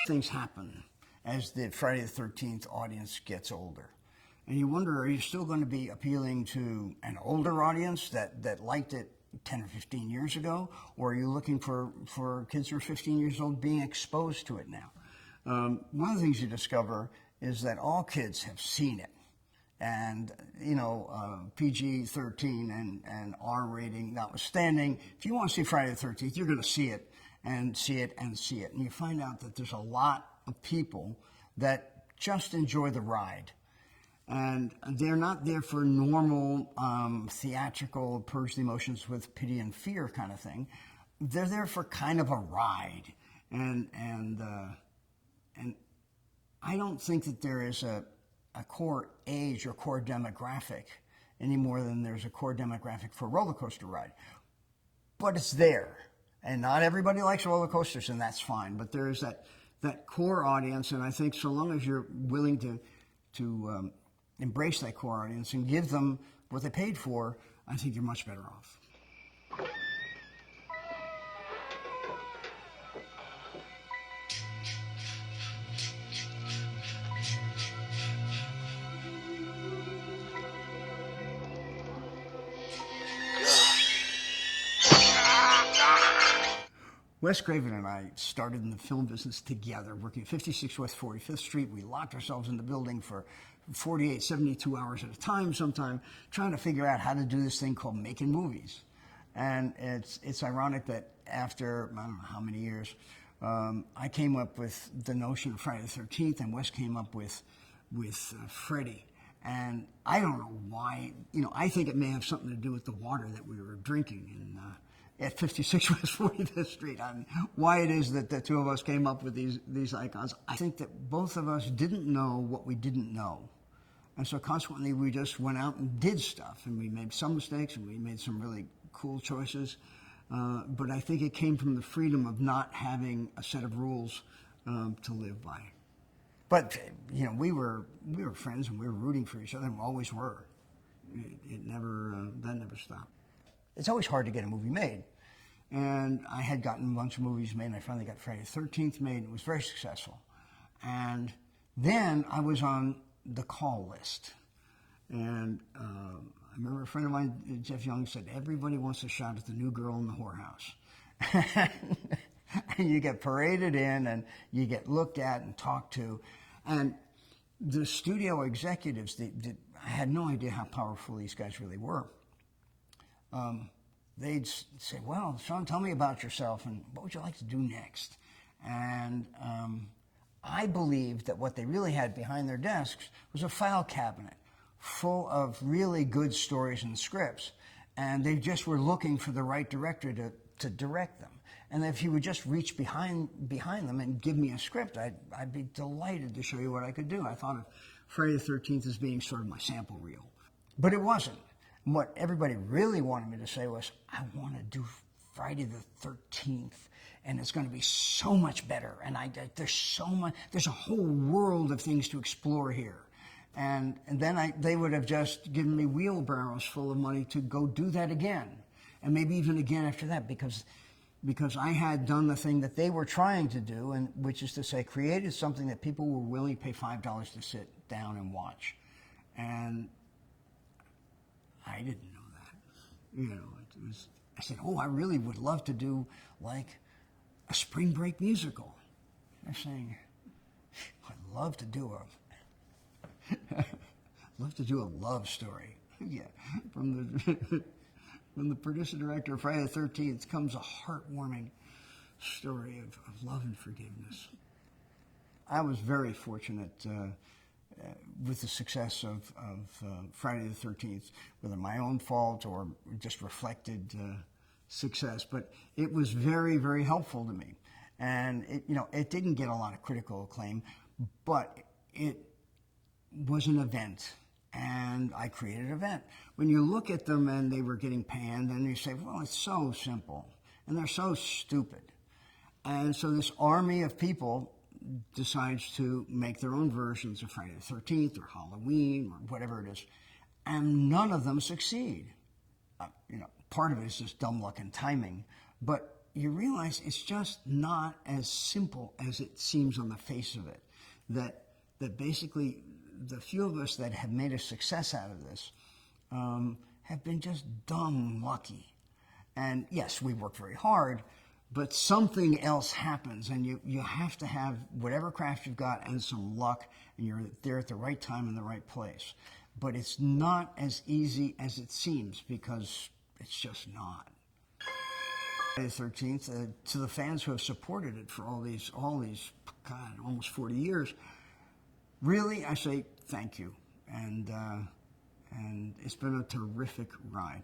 Things happen as the Friday the 13th audience gets older. And you wonder, are you still going to be appealing to an older audience that liked it 10 or 15 years ago? Or are you looking for kids who are 15 years old being exposed to it now? One of the things you discover is that all kids have seen it. And, PG-13 and R rating notwithstanding, if you want to see Friday the 13th, you're going to see it and see it and see it. And you find out that there's a lot of people that just enjoy the ride. And they're not there for normal theatrical purge the emotions with pity and fear kind of thing. They're there for kind of a ride. And I don't think that there is a core age or core demographic any more than there's a core demographic for a roller coaster ride. But it's there. And not everybody likes roller coasters, and that's fine. But there is that core audience, and I think so long as you're willing to embrace that core audience and give them what they paid for, I think you're much better off. Wes Craven and I started in the film business together, working at 56 West 45th Street. We locked ourselves in the building for 48, 72 hours at a time sometime, trying to figure out how to do this thing called making movies. And it's ironic that after, I don't know how many years, I came up with the notion of Friday the 13th, and Wes came up with Freddy. And I don't know why, I think it may have something to do with the water that we were drinking at 56 West 45th Street, on why it is that the two of us came up with these icons. I think that both of us didn't know what we didn't know. And so consequently, we just went out and did stuff, and we made some mistakes, and we made some really cool choices. But I think it came from the freedom of not having a set of rules to live by. But, we were friends, and we were rooting for each other, and we always were. That never stopped. It's always hard to get a movie made. And I had gotten a bunch of movies made, and I finally got Friday the 13th made, and it was very successful. And then I was on the call list. And I remember a friend of mine, Jeff Young, said, everybody wants a shot at the new girl in the whorehouse. And you get paraded in, and you get looked at and talked to. And the studio executives, I had no idea how powerful these guys really were. They'd say, well, Sean, tell me about yourself, and what would you like to do next? And I believed that what they really had behind their desks was a file cabinet full of really good stories and scripts, and they just were looking for the right director to direct them. And if you would just reach behind them and give me a script, I'd be delighted to show you what I could do. I thought of Friday the 13th as being sort of my sample reel. But it wasn't. What everybody really wanted me to say was, I want to do Friday the 13th, and it's going to be so much better. And there's a whole world of things to explore here. And then they would have just given me wheelbarrows full of money to go do that again. And maybe even again after that, because I had done the thing that they were trying to do, and which is to say, created something that people were willing to pay $5 to sit down and watch. And I didn't know that. I said, I really would love to do like a spring break musical. They're saying, I'd love to do a love story. Yeah, from the producer director of Friday the 13th comes a heartwarming story of love and forgiveness. I was very fortunate with the success of Friday the 13th, whether my own fault or just reflected success. But it was very, very helpful to me. And it didn't get a lot of critical acclaim, but it was an event. And I created an event. When you look at them and they were getting panned, and you say, well, it's so simple. And they're so stupid. And so this army of people decides to make their own versions of Friday the 13th or Halloween or whatever it is, and none of them succeed. Part of it is just dumb luck and timing, but you realize it's just not as simple as it seems on the face of it. That basically the few of us that have made a success out of this have been just dumb lucky. And yes, we work very hard, but something else happens, and you have to have whatever craft you've got and some luck, and you're there at the right time in the right place. But it's not as easy as it seems, because it's just not. Friday the 13th, to the fans who have supported it for all these, God, almost 40 years, really, I say thank you. And it's been a terrific ride.